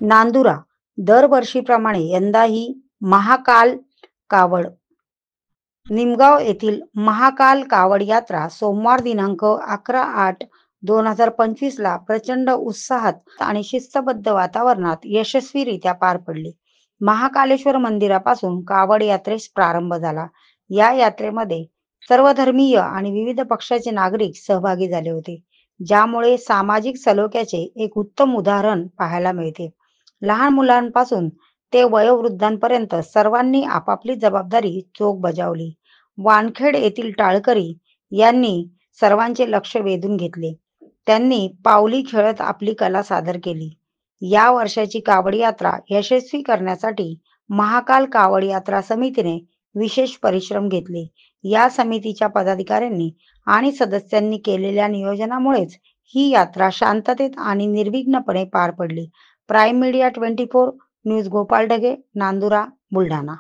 नांदुरा दरवर्षीप्रमाणे यंदाही महाकाल कावड निमगाव येथील महाकाल कावड यात्रा सोमवार दिनांक 11/8/2025 ला प्रचंड उत्साहात आणि शिस्तबद्ध वातावरणात यशस्वीरित्या पार पडली। महाकालेश्वर मंदिरापासून कावड यात्रेस प्रारंभ झाला। या यात्रेमध्ये सर्वधर्मीय आणि विविध पक्षाचे नागरिक सहभागी झाले होते, ज्यामुळे सामाजिक सलोख्याचे एक उत्तम उदाहरण पाहायला मिळते। लहान मुलांपासून ते वयोवृद्धांपर्यंत सर्वांनी आपापली जबाबदारी चोख बजावली। वानखेड येथील टाळकरी यांनी सर्वांचे लक्ष वेधून घेतले। त्यांनी पावली खेळत आपली कला सादर केली। या वर्षाची कावड यात्रा यशस्वी करण्यासाठी महाकाल कावड यात्रा समितीने विशेष परिश्रम घेतले। या समितीच्या पदाधिकाऱ्यांनी आणि सदस्यांनी केलेल्या नियोजनामुळेच ही यात्रा शांततेत आणि निर्विघ्नपणे पार पडली। Prime media 24 news Gopal Dhage, Nandura, Buldhana.